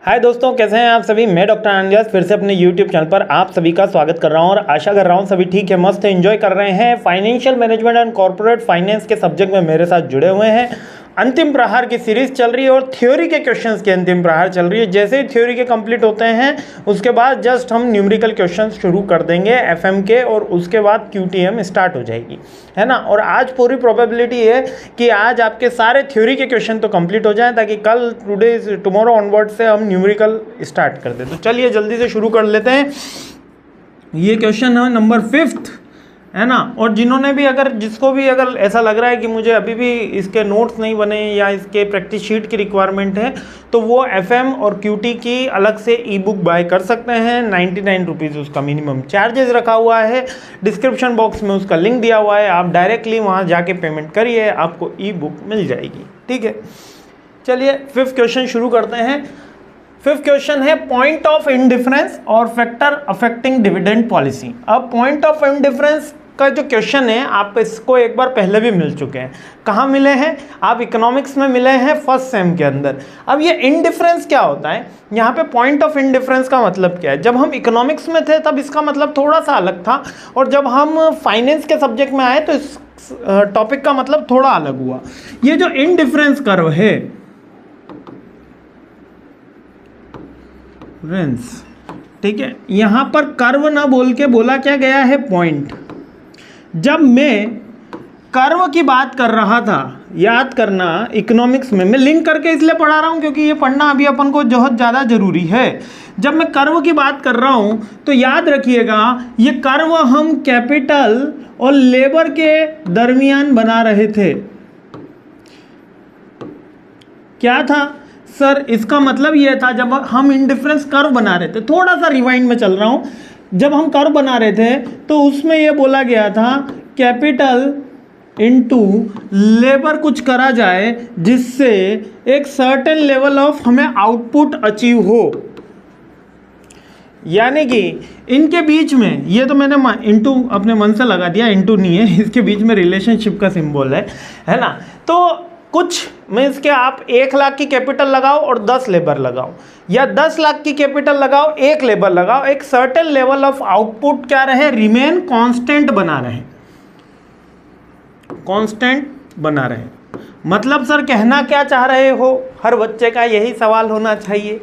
हाय दोस्तों, कैसे हैं आप सभी। मैं डॉक्टर आनंद फिर से अपने यूट्यूब चैनल पर आप सभी का स्वागत कर रहा हूं और आशा कर रहा हूं सभी ठीक है, मस्त एंजॉय कर रहे हैं। Financial management and corporate finance के सब्जेक्ट में मेरे साथ जुड़े हुए हैं। अंतिम प्रहार की सीरीज चल रही है और थ्योरी के क्वेश्चंस की अंतिम प्रहार चल रही है। जैसे ही थ्योरी के कंप्लीट होते हैं उसके बाद जस्ट हम न्यूमेरिकल क्वेश्चंस शुरू कर देंगे एफएम के, और उसके बाद क्यूटीएम स्टार्ट हो जाएगी, है ना। और आज पूरी प्रोबेबिलिटी है कि आज आपके सारे थ्योरी के क्वेश्चन तो कंप्लीट हो जाएं, ताकि कल टुमारो ऑनवर्ड से हम न्यूमेरिकल स्टार्ट कर दें। तो चलिए जल्दी से शुरू कर लेते हैं। ये क्वेश्चन है नंबर 5, है ना। और जिन्होंने भी जिसको भी ऐसा लग रहा है कि मुझे अभी भी इसके नोट्स नहीं बने या इसके प्रैक्टिस शीट की रिक्वायरमेंट है, तो वो एफएम और क्यूटी की अलग से ई बुक बाय कर सकते हैं। 99 रुपीज़ उसका मिनिमम चार्जेस रखा हुआ है। डिस्क्रिप्शन बॉक्स में उसका लिंक दिया हुआ है, आप डायरेक्टली वहाँ जाके पेमेंट करिए, आपको ई बुक मिल जाएगी। ठीक है, चलिए 5th क्वेश्चन शुरू करते हैं। 5th क्वेश्चन है पॉइंट ऑफ इंडिफरेंस और फैक्टर अफेक्टिंग डिविडेंड पॉलिसी। अब पॉइंट ऑफ इंडिफरेंस का जो क्वेश्चन है आप इसको एक बार पहले भी मिल चुके हैं। कहाँ मिले हैं? आप इकोनॉमिक्स में मिले हैं फर्स्ट सेम के अंदर। अब ये इंडिफरेंस क्या होता है, यहाँ पे पॉइंट ऑफ इंडिफरेंस का मतलब क्या है? जब हम इकोनॉमिक्स में थे तब इसका मतलब थोड़ा सा अलग था, और जब हम फाइनेंस के सब्जेक्ट में आए तो इस टॉपिक का मतलब थोड़ा अलग हुआ। ये जो इंडिफरेंस कर्व है, ठीक है, यहाँ पर कर्व ना बोल के बोला क्या गया है? पॉइंट। जब मैं कर्व की बात कर रहा था, याद करना, इकोनॉमिक्स में मैं लिंक करके इसलिए पढ़ा रहा हूँ क्योंकि ये पढ़ना अभी अपन को बहुत ज़्यादा ज़रूरी है। जब मैं कर्व की बात कर रहा हूँ तो याद रखिएगा, ये कर्व हम कैपिटल और लेबर के दरमियान बना रहे थे। क्या था सर? इसका मतलब ये था, जब हम इंडिफरेंस कर्व बना रहे थे, थोड़ा सा रिवाइंड में चल रहा हूँ, जब हम कर्व बना रहे थे तो उसमें ये बोला गया था कैपिटल इनटू लेबर कुछ करा जाए जिससे एक सर्टेन लेवल ऑफ हमें आउटपुट अचीव हो। यानी कि इनके बीच में, ये तो मैंने इनटू अपने मन से लगा दिया, इनटू नहीं है, इसके बीच में रिलेशनशिप का सिंबल है ना। तो कुछ मीन्स के आप 1 लाख की कैपिटल लगाओ और 10 लेबर लगाओ, या 10 लाख की कैपिटल लगाओ 1 लेबर लगाओ, एक सर्टेन लेवल ऑफ आउटपुट क्या रहे? रिमेन कांस्टेंट बना रहे, कांस्टेंट बना रहे। मतलब सर कहना क्या चाह रहे हो? हर बच्चे का यही सवाल होना चाहिए।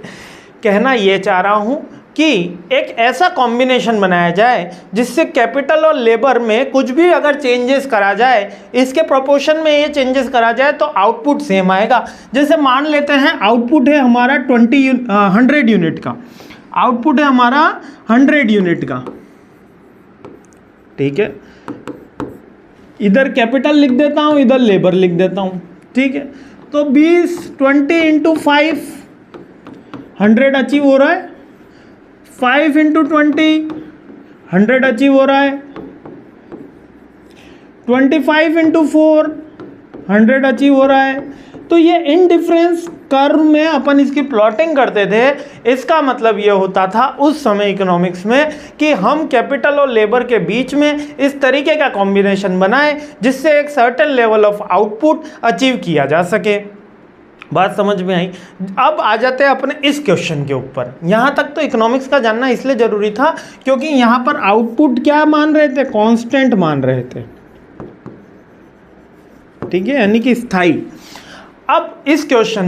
कहना ये चाह रहा हूं कि एक ऐसा कॉम्बिनेशन बनाया जाए जिससे कैपिटल और लेबर में कुछ भी अगर चेंजेस करा जाए, इसके प्रोपोर्शन में ये चेंजेस करा जाए तो आउटपुट सेम आएगा। जैसे मान लेते हैं आउटपुट है हमारा 100 यूनिट का, आउटपुट है हमारा 100 यूनिट का, ठीक है। इधर कैपिटल लिख देता हूँ, इधर लेबर लिख देता हूँ, ठीक है। तो 20 इंटू 5 100 अचीव हो रहा है, 5 इंटू 20 100 अचीव हो रहा है, 25 इंटू 4 100 अचीव हो रहा है। तो ये इंडिफरेंस कर्व में अपन इसकी प्लॉटिंग करते थे। इसका मतलब ये होता था उस समय इकोनॉमिक्स में कि हम कैपिटल और लेबर के बीच में इस तरीके का कॉम्बिनेशन बनाएं जिससे एक certain level of output achieve किया जा सके। बात समझ में आई? अब आ जाते हैं अपने इस क्वेश्चन के ऊपर। यहाँ तक तो इकोनॉमिक्स का जानना इसलिए ज़रूरी था क्योंकि यहाँ पर आउटपुट क्या मान रहे थे? कांस्टेंट मान रहे थे, ठीक है, यानी कि स्थायी। अब इस क्वेश्चन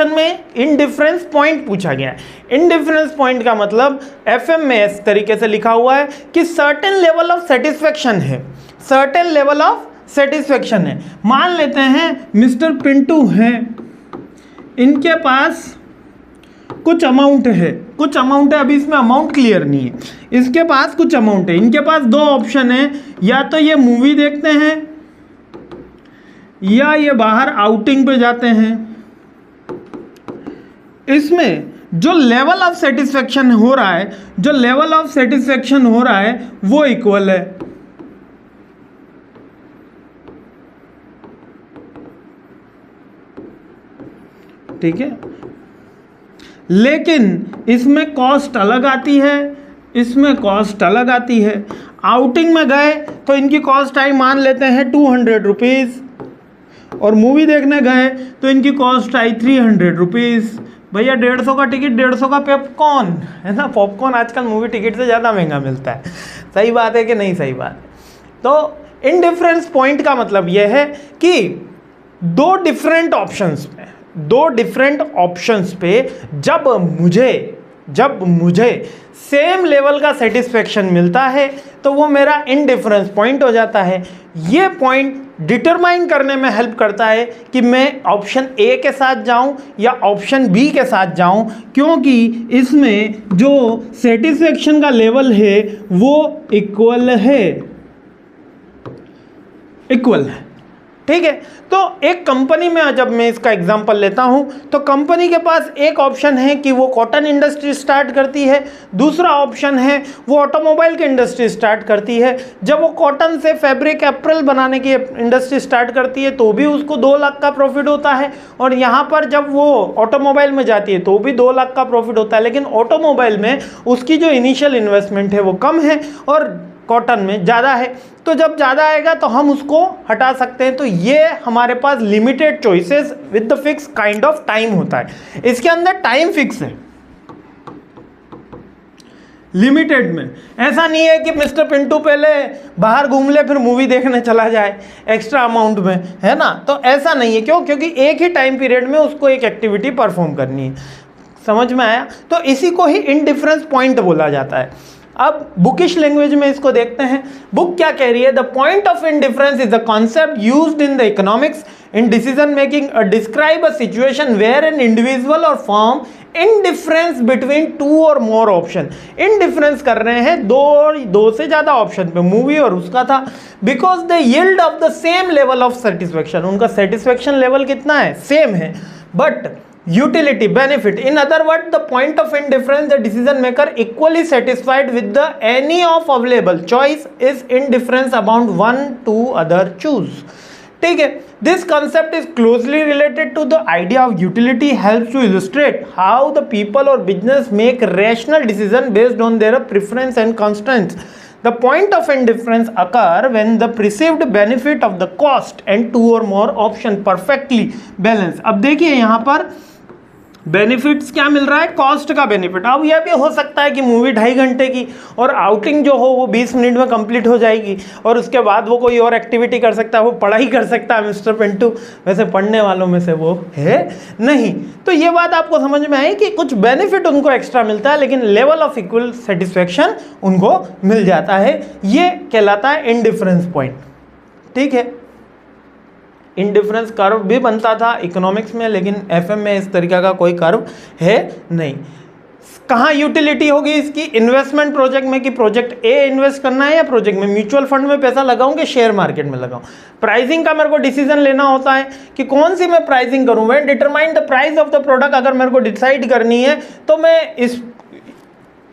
में इंडिफरेंस पॉइंट पूछा गया है। इंडिफरेंस पॉइंट का मतलब एफएम में इस तरीके से लिखा हुआ है कि सर्टेन लेवल ऑफ सेटिस्फेक्शन है, सर्टेन लेवल ऑफ सेटिस्फेक्शन है। मान लेते हैं मिस्टर पिंटू हैं, इनके पास कुछ अमाउंट है, अभी इसमें अमाउंट क्लियर नहीं है, इसके पास कुछ अमाउंट है। इनके पास 2 ऑप्शन है, या तो ये मूवी देखते हैं या ये बाहर आउटिंग पे जाते हैं। इसमें जो लेवल ऑफ सेटिस्फेक्शन हो रहा है, वो इक्वल है। ठीक है, लेकिन इसमें कॉस्ट अलग आती है, आउटिंग में गए तो इनकी कॉस्ट आई मान लेते हैं 200 रुपीज़, और मूवी देखने गए तो इनकी कॉस्ट आई 300 रुपीज़। भैया 150 का टिकट 150 का पॉपकॉर्न, है ना। पॉपकॉर्न आजकल मूवी टिकट से ज़्यादा महंगा मिलता है। सही बात है कि नहीं सही बात है। तो इनडिफरेंस पॉइंट का मतलब यह है कि दो डिफरेंट ऑप्शंस पे जब मुझे सेम लेवल का सेटिस्फेक्शन मिलता है तो वो मेरा इनडिफरेंस पॉइंट हो जाता है। ये पॉइंट डिटरमाइन करने में हेल्प करता है कि मैं ऑप्शन ए के साथ जाऊं या ऑप्शन बी के साथ जाऊं, क्योंकि इसमें जो सेटिस्फेक्शन का लेवल है वो इक्वल है। ठीक है। तो एक कंपनी में जब मैं इसका एग्जांपल लेता हूं तो कंपनी के पास एक ऑप्शन है कि वो कॉटन इंडस्ट्री स्टार्ट करती है, दूसरा ऑप्शन है वो ऑटोमोबाइल की इंडस्ट्री स्टार्ट करती है। जब वो कॉटन से फैब्रिक एप्रल बनाने की इंडस्ट्री स्टार्ट करती है तो भी उसको 2 लाख का प्रॉफिट होता है, और यहाँ पर जब वो ऑटोमोबाइल में जाती है तो भी 2 लाख का प्रॉफिट होता है। लेकिन ऑटोमोबाइल में उसकी जो इनिशियल इन्वेस्टमेंट है वो कम है और कॉटन में ज़्यादा है। तो जब ज़्यादा आएगा तो हम उसको हटा सकते हैं। तो ये हमारे पास limited choices with the fix kind of time होता है। इसके अंदर टाइम फिक्स है लिमिटेड में। ऐसा नहीं है कि मिस्टर पिंटू पहले बाहर घूम ले फिर मूवी देखने चला जाए एक्स्ट्रा अमाउंट में, है ना। तो ऐसा नहीं है। क्यों? क्योंकि एक ही टाइम पीरियड में उसको एक एक्टिविटी परफॉर्म करनी है। समझ में आया? तो इसी को ही इनडिफरेंस पॉइंट बोला जाता है। अब बुकिश लैंग्वेज में इसको देखते हैं। बुक क्या कह रही है? The point of indifference is the concept used in the economics in decision making describe a situation where an individual or firm indifference between 2 or more option. Indifference कर रहे हैं दो से ज्यादा ऑप्शन पे, मूवी और उसका था, because the yield of the same level of satisfaction. उनका सेटिस्फेक्शन लेवल कितना है? सेम है, but utility benefit, in other words the point of indifference, the decision maker equally satisfied with the any of available choice is indifference about one to other choose। ठीक है। This concept is closely related to the idea of utility, helps to illustrate how the people or business make rational decision based on their preference and constraints। The point of indifference occur when the perceived benefit of the cost and 2 or more option perfectly balance। अब देखिए यहाँ पर benefits क्या मिल रहा है? Cost का benefit. अब यह भी हो सकता है कि मूवी 2.5 घंटे की और आउटिंग जो हो वो 20 मिनट में कंप्लीट हो जाएगी और उसके बाद वो कोई और एक्टिविटी कर सकता है, वो पढ़ाई कर सकता है मिस्टर पिंटू। वैसे पढ़ने वालों में से वो है नहीं। तो ये बात आपको समझ में आई कि कुछ बेनिफिट उनको एक्स्ट्रा मिलता है लेकिन लेवल ऑफ इक्वल सेटिस्फेक्शन उनको मिल जाता है। ये कहलाता है इनडिफरेंस पॉइंट। ठीक है। इनडिफरेंस कर्व भी बनता था इकोनॉमिक्स में, लेकिन एफएम में इस तरीका का कोई कर्व है नहीं। कहाँ यूटिलिटी होगी इसकी? इन्वेस्टमेंट प्रोजेक्ट में, कि प्रोजेक्ट ए इन्वेस्ट करना है या प्रोजेक्ट में, म्यूचुअल फंड में पैसा लगाऊं कि शेयर मार्केट में लगाऊं। प्राइसिंग का मेरे को डिसीजन लेना होता है कि कौन सी मैं प्राइसिंग करूं। When determine the price of the product, अगर मेरे को डिसाइड करनी है तो मैं इस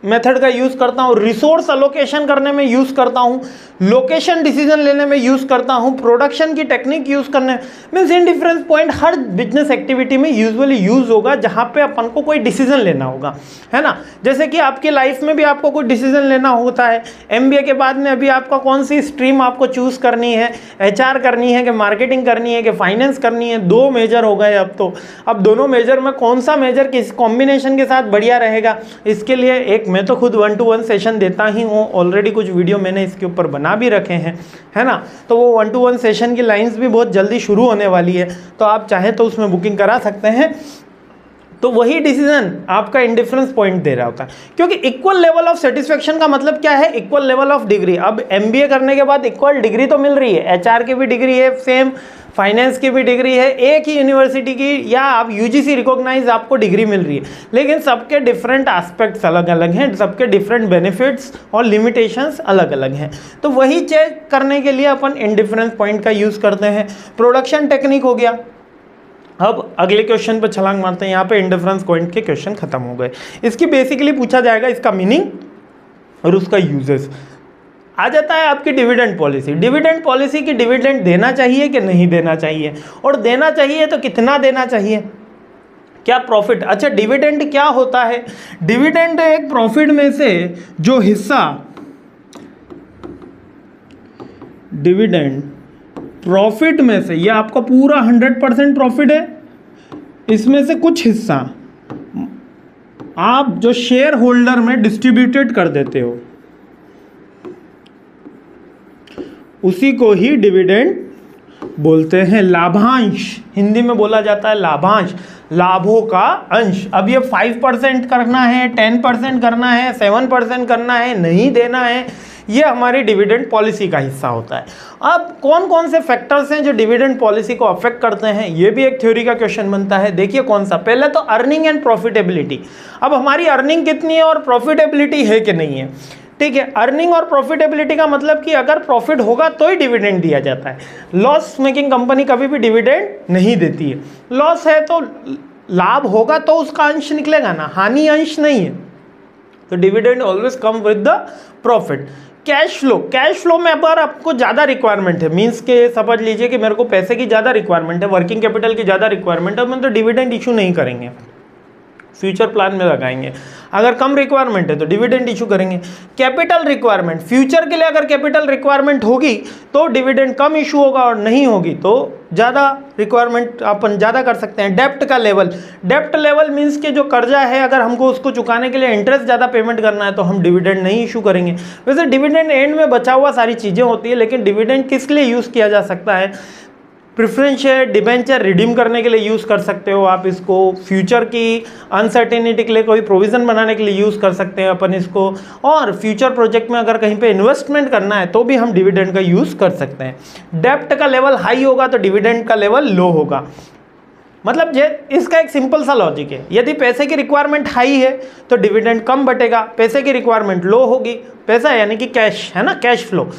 मेथड का यूज करता हूं। रिसोर्स अलोकेशन करने में यूज करता हूं, लोकेशन डिसीजन लेने में यूज करता हूं, प्रोडक्शन की टेक्निक यूज करने। मींस इनडिफरेंस पॉइंट हर बिजनेस एक्टिविटी में यूजुअली यूज होगा जहां पे अपन को कोई डिसीजन लेना होगा, है ना। जैसे कि आपकी लाइफ में भी आपको कोई डिसीजन लेना होता है। एमबीए के बाद में अभी आपका कौन सी स्ट्रीम आपको चूज करनी है, एचआर करनी है कि मार्केटिंग करनी है कि फाइनेंस करनी है। 2 मेजर हो गए अब तो। अब दोनों मेजर में कौन सा मेजर किस कॉम्बिनेशन के साथ बढ़िया रहेगा, इसके लिए एक मैं तो खुद 1-to-1 सेशन देता ही हूँ। ऑलरेडी कुछ वीडियो मैंने इसके ऊपर बना भी रखे हैं, है ना। तो वो 1-to-1 सेशन की लाइंस भी बहुत जल्दी शुरू होने वाली है, तो आप चाहे तो उसमें बुकिंग करा सकते हैं। तो वही डिसीजन आपका इंडिफरेंस पॉइंट दे रहा होता है, क्योंकि इक्वल लेवल ऑफ सेटिस्फेक्शन का मतलब क्या है? Equal level of degree. अब एमबीए करने के बाद इक्वल डिग्री तो मिल रही है, एचआर की भी डिग्री है सेम, फाइनेंस की भी डिग्री है, एक ही यूनिवर्सिटी की या आप यूजीसी रिकॉग्नाइज आपको डिग्री मिल रही है, लेकिन सबके डिफरेंट एस्पेक्ट्स अलग अलग हैं, सबके डिफरेंट बेनिफिट्स और लिमिटेशंस अलग अलग हैं। तो वही चेक करने के लिए अपन इंडिफरेंस पॉइंट का यूज़ करते हैं। प्रोडक्शन टेक्निक हो गया। अब अगले क्वेश्चन पर छलांग मारते हैं। यहाँ पे इंडिफरेंस पॉइंट के क्वेश्चन खत्म हो गए। इसकी बेसिकली पूछा जाएगा इसका मीनिंग और उसका यूजेस। आ जाता है आपकी डिविडेंड पॉलिसी। डिविडेंड पॉलिसी की डिविडेंड देना चाहिए कि नहीं देना चाहिए, और देना चाहिए तो कितना देना चाहिए, क्या प्रॉफिट। अच्छा, डिविडेंड क्या होता है? डिविडेंड एक प्रॉफिट में से जो हिस्सा, डिविडेंड प्रॉफिट में से, ये आपका पूरा 100% प्रॉफिट है, इसमें से कुछ हिस्सा आप जो शेयर होल्डर में डिस्ट्रीब्यूटेड कर देते हो उसी को ही डिविडेंड बोलते हैं। लाभांश हिंदी में बोला जाता है लाभांश, लाभों का अंश। अब ये 5% करना है, 10% करना है, 7% करना है, नहीं देना है, ये हमारी डिविडेंड पॉलिसी का हिस्सा होता है। अब कौन कौन से फैक्टर्स हैं जो डिविडेंड पॉलिसी को अफेक्ट करते हैं, ये भी एक थ्योरी का क्वेश्चन बनता है। देखिए कौन सा, पहले तो अर्निंग एंड प्रॉफिटेबिलिटी। अब हमारी अर्निंग कितनी है और प्रॉफिटेबिलिटी है कि नहीं है, ठीक है। अर्निंग और प्रॉफिटेबिलिटी का मतलब कि अगर प्रॉफिट होगा तो ही डिविडेंड दिया जाता है। लॉस मेकिंग कंपनी कभी भी डिविडेंड नहीं देती है। लॉस है तो लाभ होगा तो उसका अंश निकलेगा ना, हानि अंश नहीं है। तो dividend always come with the profit. Cash flow, cash flow में अगर आपको ज़्यादा रिक्वायरमेंट है, मीन्स के समझ लीजिए कि मेरे को पैसे की ज़्यादा रिक्वायरमेंट है, वर्किंग कैपिटल की ज़्यादा रिक्वायरमेंट है, तो डिविडेंड इशू नहीं करेंगे, फ्यूचर प्लान में लगाएंगे। अगर कम रिक्वायरमेंट है तो डिविडेंड इशू करेंगे। कैपिटल रिक्वायरमेंट, फ्यूचर के लिए अगर कैपिटल रिक्वायरमेंट होगी तो डिविडेंड कम इशू होगा, और नहीं होगी तो ज़्यादा रिक्वायरमेंट अपन ज़्यादा कर सकते हैं। डेप्ट का लेवल, डेप्ट लेवल मीन्स के जो कर्जा है अगर हमको उसको चुकाने के लिए इंटरेस्ट ज़्यादा पेमेंट करना है तो हम डिविडेंड नहीं इशू करेंगे। वैसे डिविडेंड एंड में बचा हुआ सारी चीज़ें होती है, लेकिन डिविडेंड किस लिए यूज़ किया जा सकता है, प्रेफरेंस शेयर डिबेंचर रिडीम करने के लिए यूज़ कर सकते हो आप इसको, फ्यूचर की अनसर्टेनिटी के लिए कोई प्रोविज़न बनाने के लिए यूज़ कर सकते हैं अपन इसको, और फ्यूचर प्रोजेक्ट में अगर कहीं पे इन्वेस्टमेंट करना है तो भी हम डिविडेंड का यूज़ कर सकते हैं। डेप्ट का लेवल हाई होगा तो डिविडेंड का लेवल लो होगा। मतलब इसका एक सिंपल सा लॉजिक है, यदि पैसे की रिक्वायरमेंट हाई है तो डिविडेंड कम बटेगा, पैसे की रिक्वायरमेंट लो होगी, पैसा यानी कि कैश है ना, कैश फ्लो,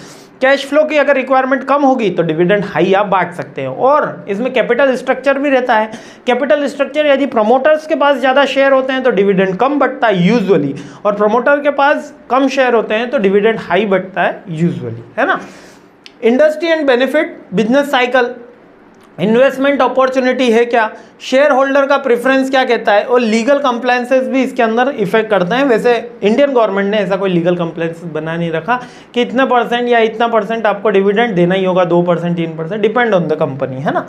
कैश फ्लो की अगर रिक्वायरमेंट कम होगी तो डिविडेंड हाई आप बांट सकते हो। और इसमें कैपिटल स्ट्रक्चर भी रहता है। कैपिटल स्ट्रक्चर, यदि प्रमोटर्स के पास ज़्यादा शेयर होते हैं तो डिविडेंड कम बटता है यूजुअली, और प्रमोटर के पास कम शेयर होते हैं तो डिविडेंड हाई बटता है यूजुअली, है ना। Industry and benefit, business cycle, investment opportunity है क्या, शेयर होल्डर का प्रेफरेंस क्या कहता है, और लीगल कंप्लायंसेस भी इसके अंदर इफेक्ट करते हैं। वैसे इंडियन गवर्नमेंट ने ऐसा कोई लीगल कंप्लायंसेस बना नहीं रखा कि इतना परसेंट या इतना परसेंट आपको डिविडेंड देना ही होगा, 2%, 3%, डिपेंड ऑन द कंपनी, है ना।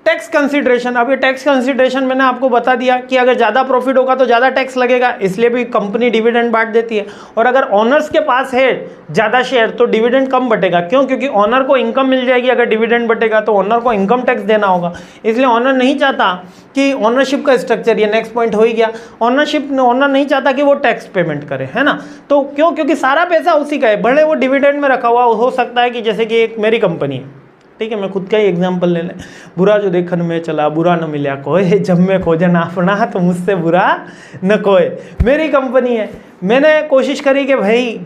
टैक्स कंसीडरेशन, अब ये टैक्स कंसीडरेशन मैंने आपको बता दिया कि अगर ज़्यादा प्रॉफिट होगा तो ज़्यादा टैक्स लगेगा, इसलिए भी कंपनी डिविडेंड बांट देती है। और अगर ऑनर्स के पास है ज़्यादा शेयर तो डिविडेंड कम बटेगा, क्यों, क्योंकि ऑनर को इनकम मिल जाएगी, अगर डिविडेंड बटेगा तो ऑनर को इनकम टैक्स देना होगा, इसलिए ऑनर नहीं चाहता कि ऑनरशिप का स्ट्रक्चर, ये नेक्स्ट पॉइंट हो ही गया, ऑनर नहीं चाहता कि वो टैक्स पेमेंट करे, है ना। तो क्यों, क्योंकि सारा पैसा उसी का है, भले वो डिविडेंड में रखा हुआ हो सकता है कि जैसे कि एक मेरी कंपनी है, ठीक है, मैं खुद का ही एग्जांपल ले लें, बुरा जो देखन में चला बुरा न मिला कोई, जब मैं खोजे ना अपना तो मुझसे बुरा न कोई। मेरी कंपनी है, मैंने कोशिश करी कि भाई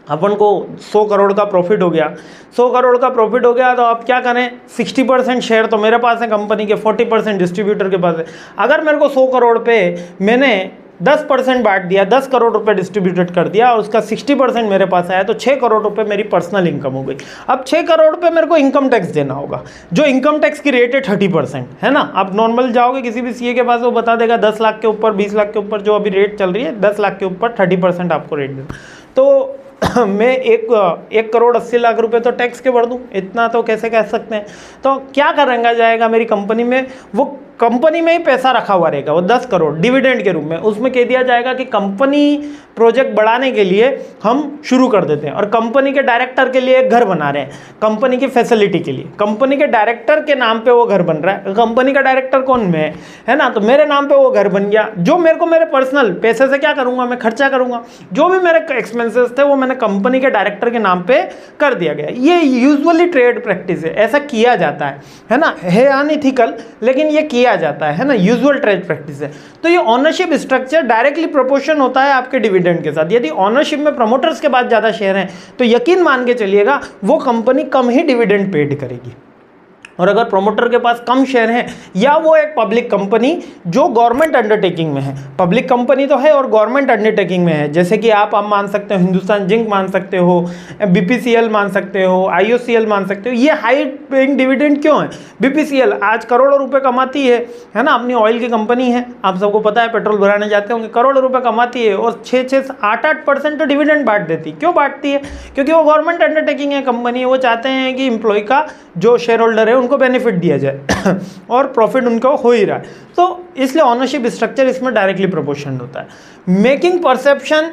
अपन को 100 करोड़ का प्रॉफिट हो गया, 100 करोड़ का प्रॉफिट हो गया तो अब क्या करें, 60% शेयर तो मेरे पास है कंपनी के, 40% डिस्ट्रीब्यूटर के पास है। अगर मेरे को 100 करोड़ पे मैंने 10% बांट दिया, 10 करोड़ रुपए डिस्ट्रीब्यूटेड कर दिया और उसका 60% मेरे पास आया, तो 6 करोड़ रुपए मेरी पर्सनल इनकम हो गई। अब 6 करोड़ पे मेरे को इनकम टैक्स देना होगा, जो इनकम टैक्स की रेट है 30%, है ना। आप नॉर्मल जाओगे किसी भी सीए के पास, वो बता देगा 10 लाख के ऊपर, 20 लाख के ऊपर जो अभी रेट चल रही है, 10 लाख के ऊपर 30% आपको रेट देना। तो मैं 1 करोड़ 80 लाख रुपए तो टैक्स के भर दूं, इतना तो कैसे कह सकते हैं। तो क्या करेंगे जाएगा मेरी कंपनी में, वो कंपनी में ही पैसा रखा हुआ रहेगा, वो 10 करोड़ डिविडेंड के रूप में, उसमें कह दिया जाएगा कि कंपनी प्रोजेक्ट बढ़ाने के लिए हम शुरू कर देते हैं, और कंपनी के डायरेक्टर के लिए एक घर बना रहे हैं, कंपनी की फैसिलिटी के लिए, कंपनी के डायरेक्टर के नाम पे वो घर बन रहा है। कंपनी का डायरेक्टर कौन, मैं, है ना, तो मेरे नाम पे वो घर बन गया। जो मेरे को मेरे पर्सनल पैसे से क्या करूंगा, मैं खर्चा करूंगा, जो भी मेरे एक्सपेंसेस थे वो मैंने कंपनी के डायरेक्टर के नाम पे कर दिया गया। ये यूजुअली ट्रेड प्रैक्टिस है, ऐसा किया जाता है ना, है अनइथिकल लेकिन ये किया जाता है ना, यूजुअल ट्रेड प्रैक्टिस है। तो ये ओनरशिप स्ट्रक्चर डायरेक्टली प्रोपोर्शन होता है आपके डिविडेंड के साथ। यदि ओनरशिप में प्रमोटर्स के पास ज़्यादा शेयर हैं तो यकीन मान के चलिएगा वो कंपनी कम ही डिविडेंड पेड करेगी, और अगर प्रोमोटर के पास कम शेयर हैं या वो एक पब्लिक कंपनी जो गवर्नमेंट अंडरटेकिंग में है, पब्लिक कंपनी तो है और गवर्नमेंट अंडरटेकिंग में है, जैसे कि आप मान सकते हो हिंदुस्तान जिंक मान सकते हो, बीपीसीएल मान सकते हो, आईओसीएल मान सकते हो। ये हाई पेइंग डिविडेंड क्यों है? बीपीसीएल आज करोड़ों रुपए कमाती है ना, अपनी ऑयल की कंपनी है, आप सबको पता है, पेट्रोल भराने जाते होंगे, करोड़ों रुपए कमाती है और 6-8% तो डिविडेंड बांट देती। क्यों बांटती है? क्योंकि वो गवर्नमेंट अंडरटेकिंग है, कंपनी, वो चाहते हैं कि एम्प्लॉय का जो शेयर होल्डर है उनको बेनिफिट दिया जाए और प्रॉफिट उनको हो ही रहा है, तो इसलिए ऑनरशिप स्ट्रक्चर इसमें डायरेक्टली प्रोपोर्शनल होता है। मेकिंग परसेप्शन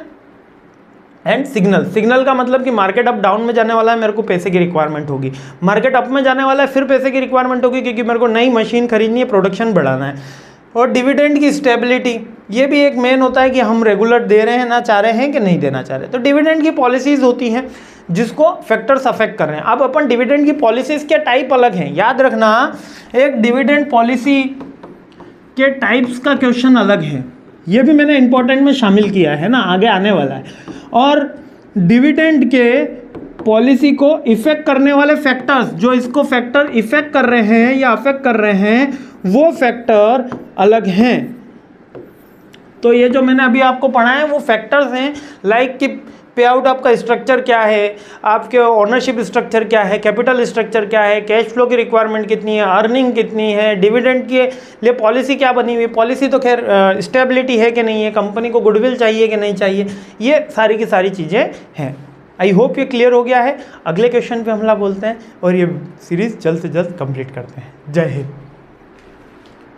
एंड सिग्नल का मतलब कि मार्केट अप डाउन में जाने वाला है, मेरे को पैसे की रिक्वायरमेंट होगी, मार्केट अप में जाने वाला है, फिर पैसे की रिक्वायरमेंट होगी क्योंकि मेरे को नई मशीन खरीदनी है, प्रोडक्शन बढ़ाना है। और डिविडेंड की स्टेबिलिटी, ये भी एक मेन होता है कि हम रेगुलर दे रहे हैं ना चाह रहे हैं कि नहीं देना चाह रहे। तो डिविडेंड की पॉलिसीज होती हैं जिसको फैक्टर्स अफेक्ट कर रहे हैं। अब अपन डिविडेंड की पॉलिसीज के टाइप अलग हैं, याद रखना, एक डिविडेंड पॉलिसी के टाइप्स का क्वेश्चन अलग है, ये भी मैंने इंपॉर्टेंट में शामिल किया है ना, आगे आने वाला है। और डिविडेंड के पॉलिसी को इफेक्ट करने वाले फैक्टर्स, जो इसको फैक्टर इफेक्ट कर रहे हैं या अफेक्ट कर रहे हैं, वो फैक्टर अलग हैं। तो ये जो मैंने अभी आपको पढ़ा है वो फैक्टर्स हैं, लाइक कि पे आउट आपका स्ट्रक्चर क्या है, आपके ओनरशिप स्ट्रक्चर क्या है, कैपिटल स्ट्रक्चर क्या है, कैश फ्लो की रिक्वायरमेंट कितनी है, अर्निंग कितनी है, डिविडेंड के लिए पॉलिसी क्या बनी हुई है, पॉलिसी तो खैर स्टेबिलिटी है कि नहीं है, कंपनी को गुडविल चाहिए कि नहीं चाहिए, ये सारी की सारी चीज़ें हैं। आई होप ये क्लियर हो गया है। अगले क्वेश्चन पे हमला बोलते हैं और ये सीरीज़ जल्द से जल्द कंप्लीट करते हैं। जय हिंद।